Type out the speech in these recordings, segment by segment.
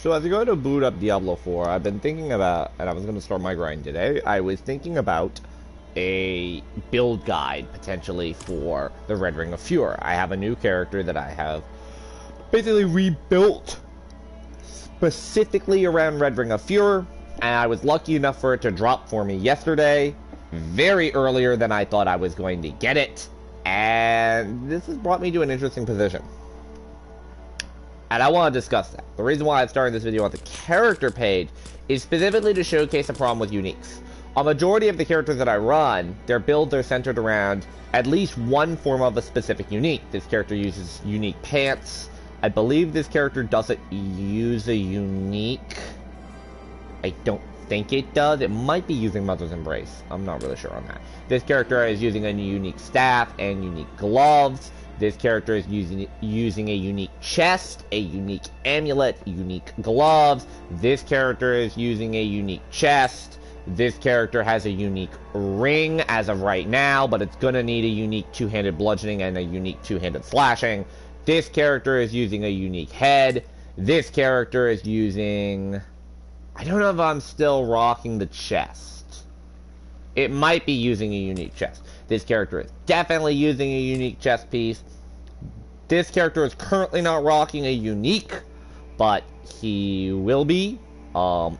So as I go to boot up Diablo 4, I've been thinking about, and I was going to start my grind today, I was thinking about a build guide, potentially, for the Red Ring of Fear. I have a new character that I have basically rebuilt specifically around Red Ring of Fear, and I was lucky enough for it to drop for me yesterday, very earlier than I thought I was going to get it, and this has brought me to an interesting position. And I want to discuss that. The reason why I'm starting this video on the character page is specifically to showcase a problem with uniques. A majority of the characters that I run, their builds are centered around at least one form of a specific unique. This character uses unique pants. I believe this character doesn't use a unique. I don't think it does. It might be using Mother's Embrace. I'm not really sure on that. This character is using a unique staff and unique gloves. This character is using a unique chest, a unique amulet, unique gloves. This character is using a unique chest. This character has a unique ring as of right now, but it's going to need a unique two-handed bludgeoning and a unique two-handed slashing. This character is using a unique head. This character is using... I don't know if I'm still rocking the chest. It might be using a unique chest. This character is definitely using a unique chest piece. This character is currently not rocking a unique, but he will be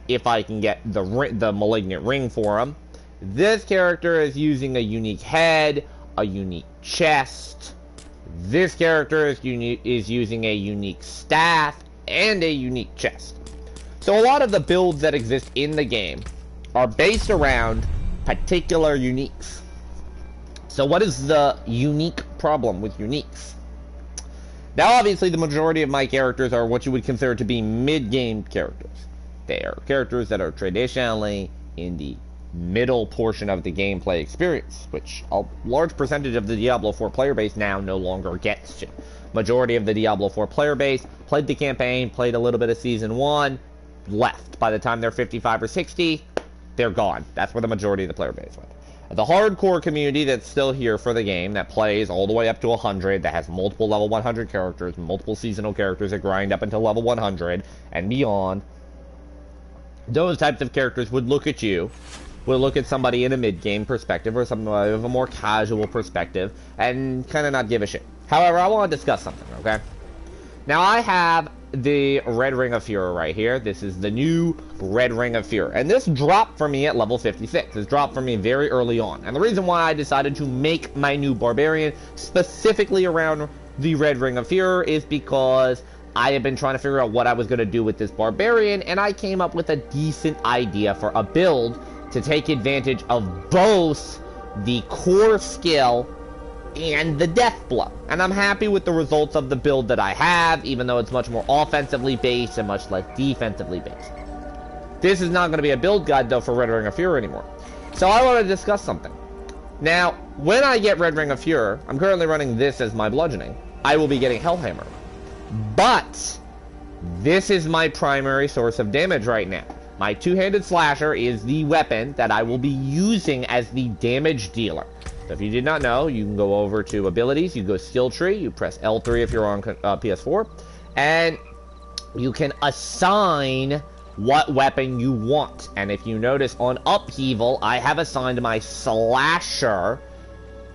if I can get the malignant ring for him. This character is using a unique head, a unique chest. This character is using a unique staff and a unique chest. So a lot of the builds that exist in the game are based around particular uniques. So what is the unique problem with uniques? Now obviously the majority of my characters are what you would consider to be mid-game characters. They are characters that are traditionally in the middle portion of the gameplay experience, which a large percentage of the Diablo 4 player base now no longer gets to. Majority of the Diablo 4 player base played the campaign, played a little bit of Season 1, left. By the time they're 55 or 60, they're gone. That's where the majority of the player base went. The hardcore community that's still here for the game, that plays all the way up to 100, that has multiple level 100 characters, multiple seasonal characters that grind up until level 100 and beyond, those types of characters would look at you, would look at somebody in a mid-game perspective or somebody of a more casual perspective and kind of not give a shit. However, I want to discuss something, okay? Now, I have the Red Ring of Fear right here. This is the new Red Ring of Fear, and this dropped for me at level 56. This dropped for me very early on, and the reason why I decided to make my new Barbarian specifically around the Red Ring of Fear is because I had been trying to figure out what I was going to do with this Barbarian, and I came up with a decent idea for a build to take advantage of both the core skill and the death blow. And I'm happy with the results of the build that I have, even though it's much more offensively based and much less defensively based. This is not going to be a build guide, though, for Red Ring of Fear anymore. So I want to discuss something. Now, when I get Red Ring of Fear, I'm currently running this as my bludgeoning. I will be getting Hellhammer. But this is my primary source of damage right now. My two-handed slasher is the weapon that I will be using as the damage dealer. So if you did not know, you can go over to abilities, you go skill tree, you press L3 if you're on PS4, and you can assign what weapon you want. And if you notice on Upheaval, I have assigned my slasher,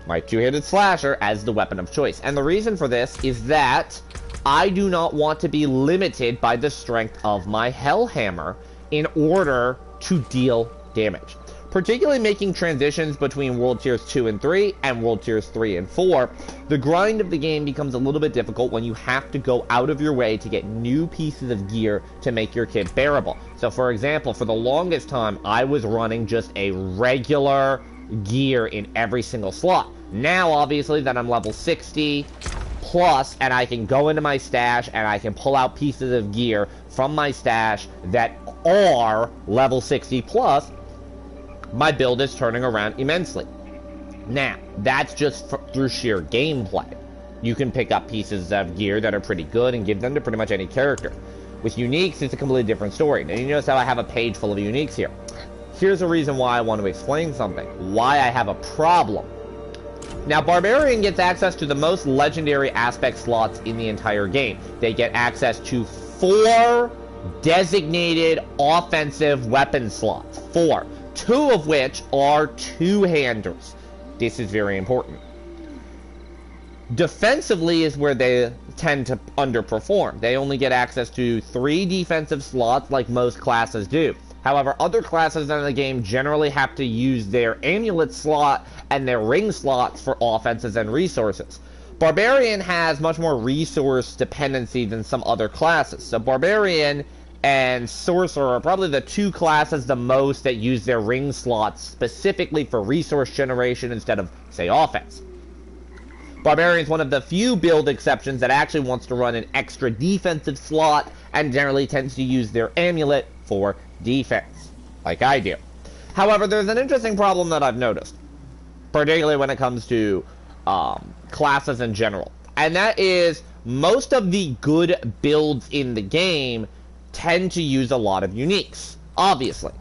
my two-handed slasher, as the weapon of choice. And the reason for this is that I do not want to be limited by the strength of my Hellhammer in order to deal damage. Particularly making transitions between World Tiers 2 and 3 and World Tiers 3 and 4, the grind of the game becomes a little bit difficult when you have to go out of your way to get new pieces of gear to make your kit bearable. So for example, for the longest time, I was running just a regular gear in every single slot. Now, obviously, that I'm level 60 plus, and I can go into my stash and I can pull out pieces of gear from my stash that are level 60 plus, my build is turning around immensely. Now, that's just through sheer gameplay. You can pick up pieces of gear that are pretty good and give them to pretty much any character. With uniques, it's a completely different story. Now, you notice how I have a page full of uniques here. Here's a reason why I want to explain something. Why I have a problem. Now, Barbarian gets access to the most legendary aspect slots in the entire game. They get access to 4 designated offensive weapon slots. 4. 2 of which are two-handers. This is very important. Defensively is where they tend to underperform. They only get access to 3 defensive slots like most classes do. However, other classes in the game generally have to use their amulet slot and their ring slots for offenses and resources. Barbarian has much more resource dependency than some other classes. So Barbarian and Sorcerer are probably the 2 classes the most that use their ring slots specifically for resource generation instead of, say, offense. Barbarian is one of the few build exceptions that actually wants to run an extra defensive slot and generally tends to use their amulet for defense, like I do. However, there's an interesting problem that I've noticed, particularly when it comes to classes in general, and that is most of the good builds in the game tend to use a lot of uniques, obviously.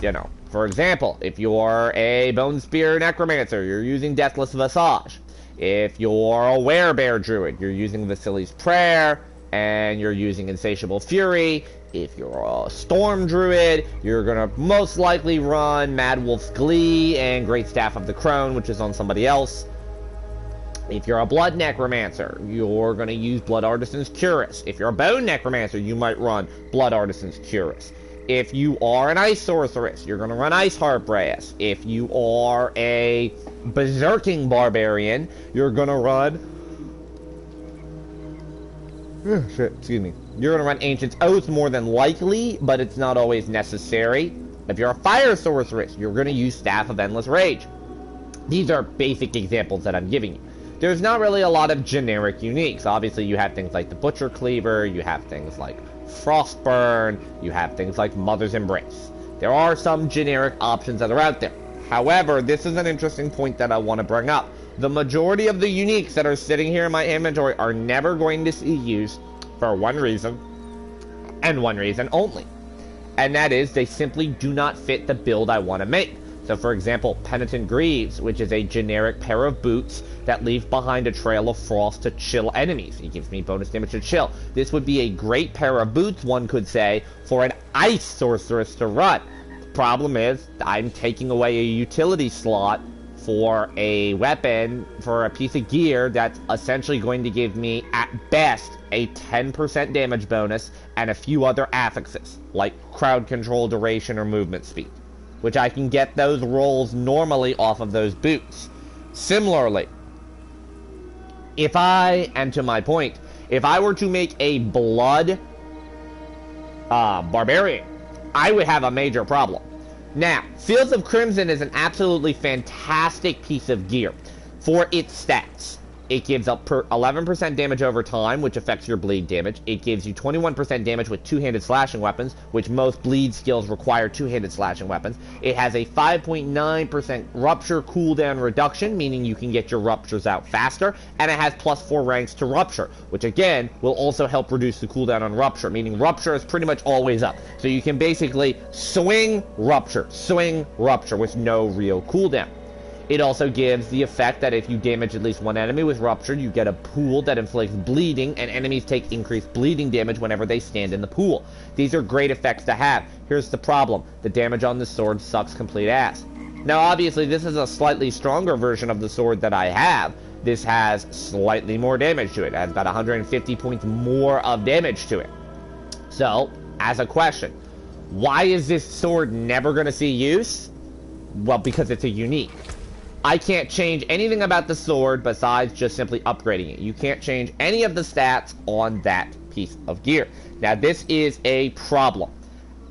You know, for example, if you're a Bone Spear Necromancer, you're using Deathless Visage. If you're a Werebear Druid, you're using Vasili's Prayer, and you're using Insatiable Fury. If you're a Storm Druid, you're gonna most likely run Mad Wolf's Glee and Great Staff of the Crone, which is on somebody else. If you're a Blood Necromancer, you're gonna use Blood Artisan's Cuirass. If you're a Bone Necromancer, you might run Blood Artisan's Cuirass. If you are an Ice Sorceress, you're going to run Ice Heartbrace. If you are a Berserking Barbarian, you're going to run... excuse me. You're going to run Ancient's Oath more than likely, but it's not always necessary. If you're a Fire Sorceress, you're going to use Staff of Endless Rage. These are basic examples that I'm giving you. There's not really a lot of generic uniques. Obviously, you have things like the Butcher Cleaver, you have things like Frostburn, you have things like Mother's Embrace. There are some generic options that are out there. However, this is an interesting point that I want to bring up. The majority of the uniques that are sitting here in my inventory are never going to see use for one reason, and one reason only. And that is, they simply do not fit the build I want to make. So for example, Penitent Greaves, which is a generic pair of boots that leave behind a trail of frost to chill enemies. It gives me bonus damage to chill. This would be a great pair of boots, one could say, for an Ice Sorceress to run. The problem is, I'm taking away a utility slot for a weapon, for a piece of gear that's essentially going to give me, at best, a 10% damage bonus and a few other affixes, like crowd control, duration, or movement speed, which I can get those rolls normally off of those boots. Similarly, and to my point, if I were to make a Blood Barbarian, I would have a major problem. Now, Fields of Crimson is an absolutely fantastic piece of gear for its stats. It gives up 11% damage over time, which affects your bleed damage. It gives you 21% damage with two-handed slashing weapons, which most bleed skills require two-handed slashing weapons. It has a 5.9% rupture cooldown reduction, meaning you can get your ruptures out faster. And it has +4 ranks to rupture, which again will also help reduce the cooldown on rupture, meaning rupture is pretty much always up. So you can basically swing rupture with no real cooldown. It also gives the effect that if you damage at least one enemy with Rupture, you get a pool that inflicts bleeding, and enemies take increased bleeding damage whenever they stand in the pool. These are great effects to have. Here's the problem. The damage on the sword sucks complete ass. Now, obviously, this is a slightly stronger version of the sword that I have. This has slightly more damage to it. It has about 150 points more of damage to it. So, as a question, why is this sword never going to see use? Well, because it's a unique. I can't change anything about the sword besides just simply upgrading it. You can't change any of the stats on that piece of gear. Now, this is a problem.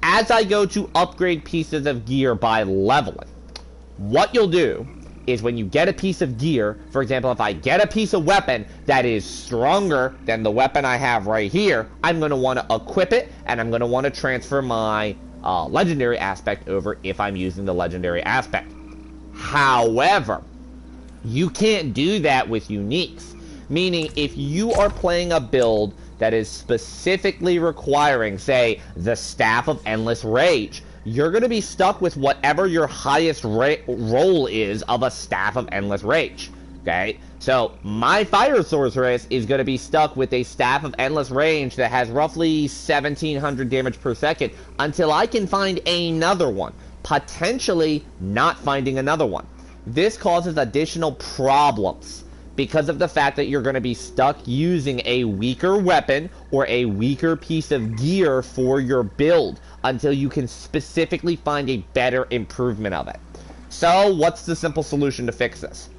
As I go to upgrade pieces of gear by leveling, what you'll do is when you get a piece of gear, for example, if I get a piece of weapon that is stronger than the weapon I have right here, I'm going to want to equip it, and I'm going to want to transfer my legendary aspect over if I'm using the legendary aspect. However, you can't do that with uniques, meaning if you are playing a build that is specifically requiring, say, the Staff of Endless Rage, you're going to be stuck with whatever your highest roll is of a Staff of Endless Rage. Okay, so my Fire Sorceress is going to be stuck with a Staff of Endless Range that has roughly 1700 damage per second until I can find another one, potentially not finding another one. This causes additional problems because of the fact that you're going to be stuck using a weaker weapon or a weaker piece of gear for your build until you can specifically find a better improvement of it. So, what's the simple solution to fix this?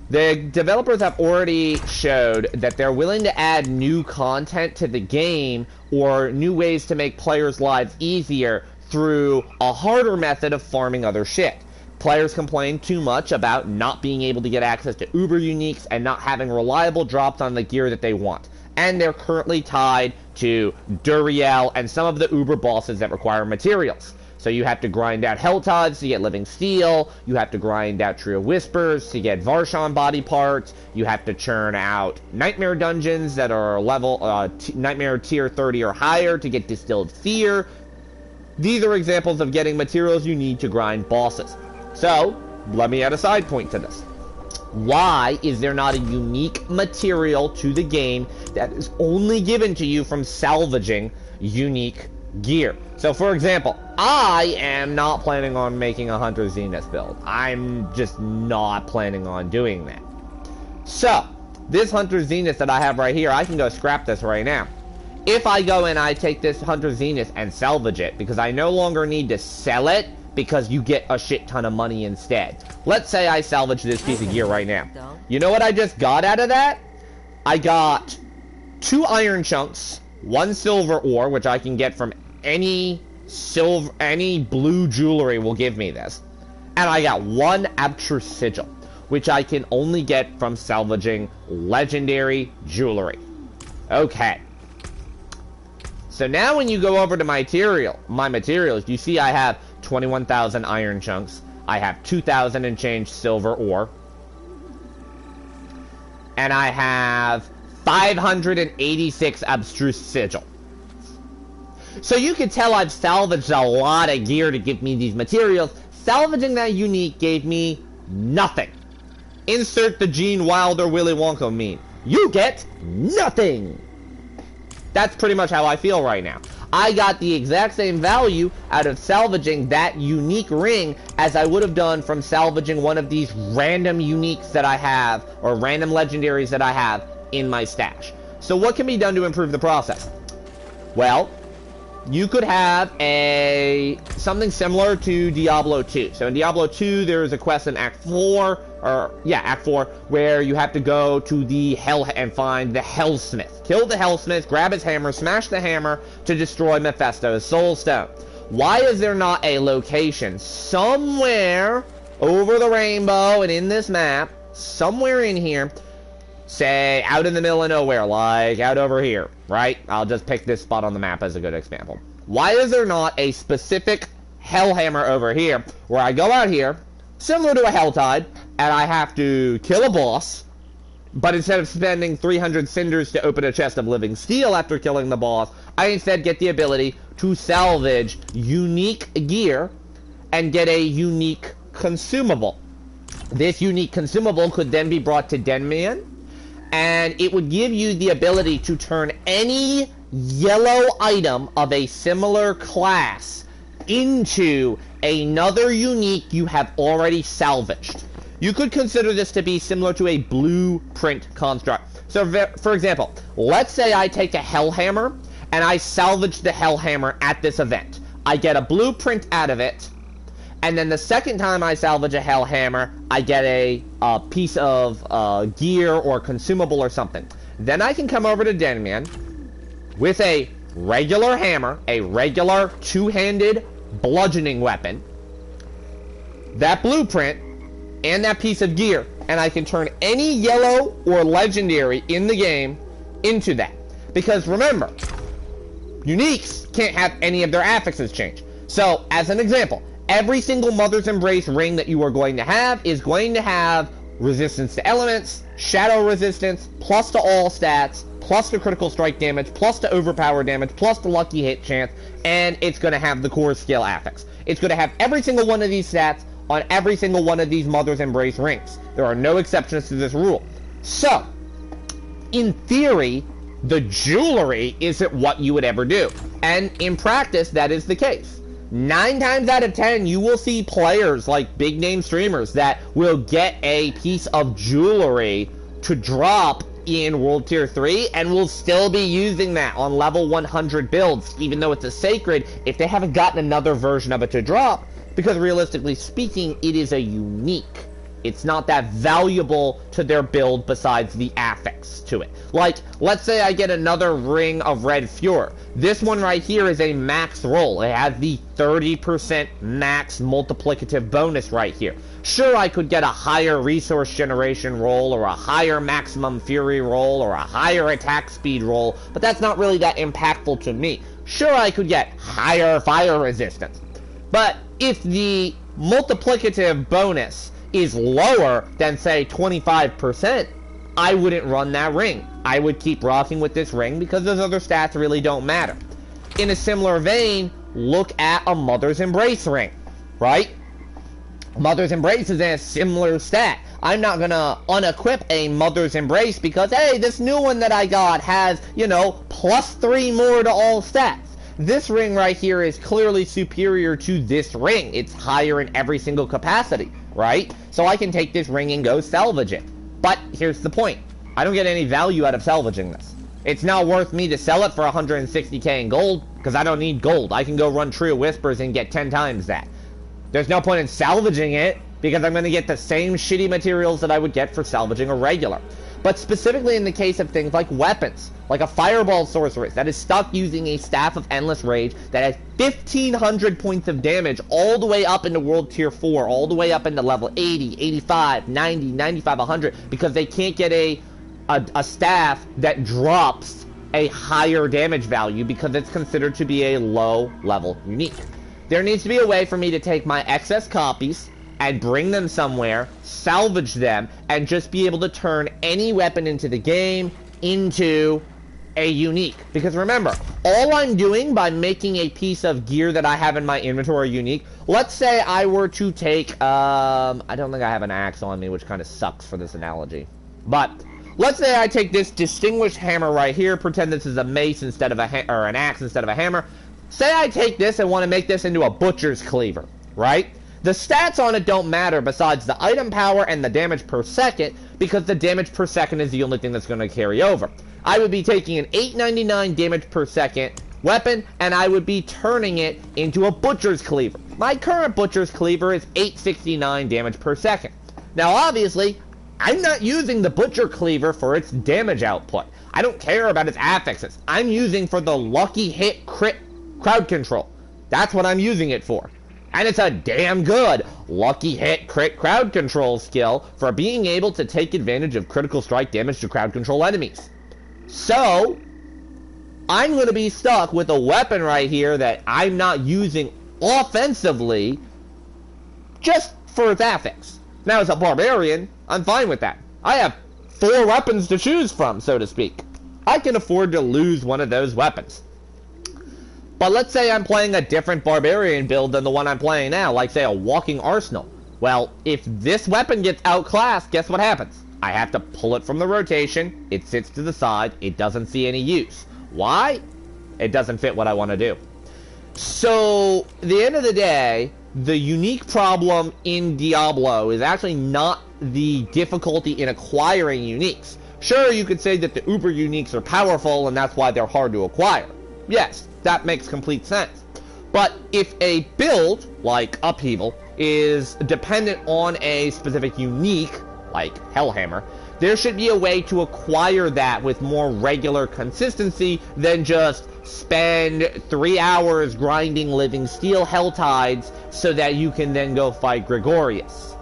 The developers have already showed that they're willing to add new content to the game or new ways to make players' lives easier through a harder method of farming other shit. Players complain too much about not being able to get access to Uber Uniques and not having reliable drops on the gear that they want. And they're currently tied to Duriel and some of the Uber bosses that require materials. So you have to grind out Helltides to get Living Steel, you have to grind out Trio Whispers to get Varshan body parts, you have to churn out Nightmare dungeons that are level, Nightmare tier 30 or higher to get Distilled Fear. These are examples of getting materials you need to grind bosses. So, let me add a side point to this. Why is there not a unique material to the game that is only given to you from salvaging unique gear? So, for example, I am not planning on making a Hunter Zenith build. I'm just not planning on doing that. So, this Hunter Zenith that I have right here, I can go scrap this right now. If I go and I take this Hunter Zenith and salvage it, because I no longer need to sell it, because you get a shit ton of money instead. Let's say I salvage this piece of gear right now. You know what I just got out of that? I got 2 iron chunks, 1 silver ore, which I can get from any blue jewelry will give me this. And I got 1 Abtruse Sigil, which I can only get from salvaging legendary jewelry. Okay. So now when you go over to my materials, you see I have 21,000 iron chunks. I have 2,000 and change silver ore. And I have 586 Abstruse Sigil. So you can tell I've salvaged a lot of gear to give me these materials. Salvaging that unique gave me nothing. Insert the Gene Wilder Willy Wonka meme. You get nothing. That's pretty much how I feel right now. I got the exact same value out of salvaging that unique ring as I would have done from salvaging one of these random uniques that I have, or random legendaries that I have in my stash. So what can be done to improve the process? Well, you could have something similar to Diablo 2. So in Diablo 2, there's a quest in Act 4, where you have to go to the Hell and find the Hellsmith. Kill the Hellsmith, grab his hammer, smash the hammer to destroy Mephisto's Soul Stone. Why is there not a location somewhere over the rainbow and in this map, somewhere in here, say out in the middle of nowhere, like out over here, right? I'll just pick this spot on the map as a good example. Why is there not a specific Hellhammer over here, where I go out here, similar to a Helltide, and I have to kill a boss, but instead of spending 300 cinders to open a chest of living steel after killing the boss, I instead get the ability to salvage unique gear and get a unique consumable. This unique consumable could then be brought to Denman, and it would give you the ability to turn any yellow item of a similar class into another unique you have already salvaged. You could consider this to be similar to a blueprint construct. So, for example, let's say I take a Hellhammer and I salvage the Hellhammer at this event. I get a blueprint out of it, and then the second time I salvage a Hellhammer, I get a piece of gear or consumable or something. Then I can come over to Denman with a regular hammer, a regular two-handed bludgeoning weapon, that blueprint, and that piece of gear, and I can turn any yellow or legendary in the game into that. Because remember, uniques can't have any of their affixes change. So, as an example, every single Mother's Embrace ring that you are going to have is going to have resistance to elements, shadow resistance, plus to all stats, plus to critical strike damage, plus to overpower damage, plus to lucky hit chance, and it's going to have the core skill affix. It's going to have every single one of these stats on every single one of these Mother's Embrace rings. There are no exceptions to this rule. So, in theory, the jewelry isn't what you would ever do. And in practice, that is the case. 9 times out of 10, you will see players like big name streamers that will get a piece of jewelry to drop in World Tier 3 and will still be using that on level 100 builds, even though it's a sacred, if they haven't gotten another version of it to drop, because realistically speaking, it is a unique. It's not that valuable to their build besides the affix to it. Like, let's say I get another Ring of Red Fury. This one right here is a max roll. It has the 30% max multiplicative bonus right here. Sure, I could get a higher resource generation roll, or a higher maximum fury roll, or a higher attack speed roll, but that's not really that impactful to me. Sure, I could get higher fire resistance, but if the multiplicative bonus is lower than, say, 25%, I wouldn't run that ring. I would keep rocking with this ring because those other stats really don't matter. In a similar vein, look at a Mother's Embrace ring, right? Mother's Embrace is a similar stat. I'm not gonna unequip a Mother's Embrace because, hey, this new one that I got has, you know, +3 more to all stats. This ring right here is clearly superior to this ring. It's higher in every single capacity, right? So I can take this ring and go salvage it. But here's the point. I don't get any value out of salvaging this. It's not worth me to sell it for 160k in gold, because I don't need gold. I can go run Trio Whispers and get 10 times that. There's no point in salvaging it, because I'm going to get the same shitty materials that I would get for salvaging a regular. But specifically in the case of things like weapons, like a Fireball Sorceress that is stuck using a Staff of Endless Rage that has 1500 points of damage all the way up into World Tier 4, all the way up into level 80, 85, 90, 95, 100, because they can't get a staff that drops a higher damage value because it's considered to be a low level unique. There needs to be a way for me to take my excess copies and bring them somewhere, salvage them, and just be able to turn any weapon into the game into a unique. Because remember, all I'm doing by making a piece of gear that I have in my inventory unique, let's say I were to take, I don't think I have an axe on me, which kind of sucks for this analogy. But let's say I take this distinguished hammer right here, pretend this is a mace instead of or an axe instead of a hammer. Say I take this and want to make this into a butcher's cleaver, right? The stats on it don't matter besides the item power and the damage per second, because the damage per second is the only thing that's going to carry over. I would be taking an 899 damage per second weapon, and I would be turning it into a butcher's cleaver. My current butcher's cleaver is 869 damage per second. Now obviously, I'm not using the butcher cleaver for its damage output. I don't care about its affixes. I'm using for the lucky hit crit crowd control. That's what I'm using it for. And it's a damn good lucky hit crit crowd control skill for being able to take advantage of critical strike damage to crowd control enemies. So, I'm going to be stuck with a weapon right here that I'm not using offensively just for its affix. Now, as a barbarian, I'm fine with that. I have 4 weapons to choose from, so to speak. I can afford to lose one of those weapons. But let's say I'm playing a different barbarian build than the one I'm playing now, like say a walking arsenal. Well, if this weapon gets outclassed, guess what happens? I have to pull it from the rotation, it sits to the side, it doesn't see any use. Why? It doesn't fit what I want to do. So, at the end of the day, the unique problem in Diablo is actually not the difficulty in acquiring uniques. Sure, you could say that the uber uniques are powerful and that's why they're hard to acquire. Yes, that makes complete sense. But if a build, like Upheaval, is dependent on a specific unique, like Hellhammer, there should be a way to acquire that with more regular consistency than just spend 3 hours grinding Living Steel Helltides so that you can then go fight Gregorius.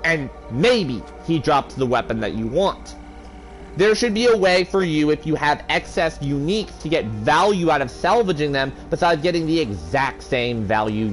And maybe he drops the weapon that you want. There should be a way for you, if you have excess uniques, to get value out of salvaging them besides getting the exact same value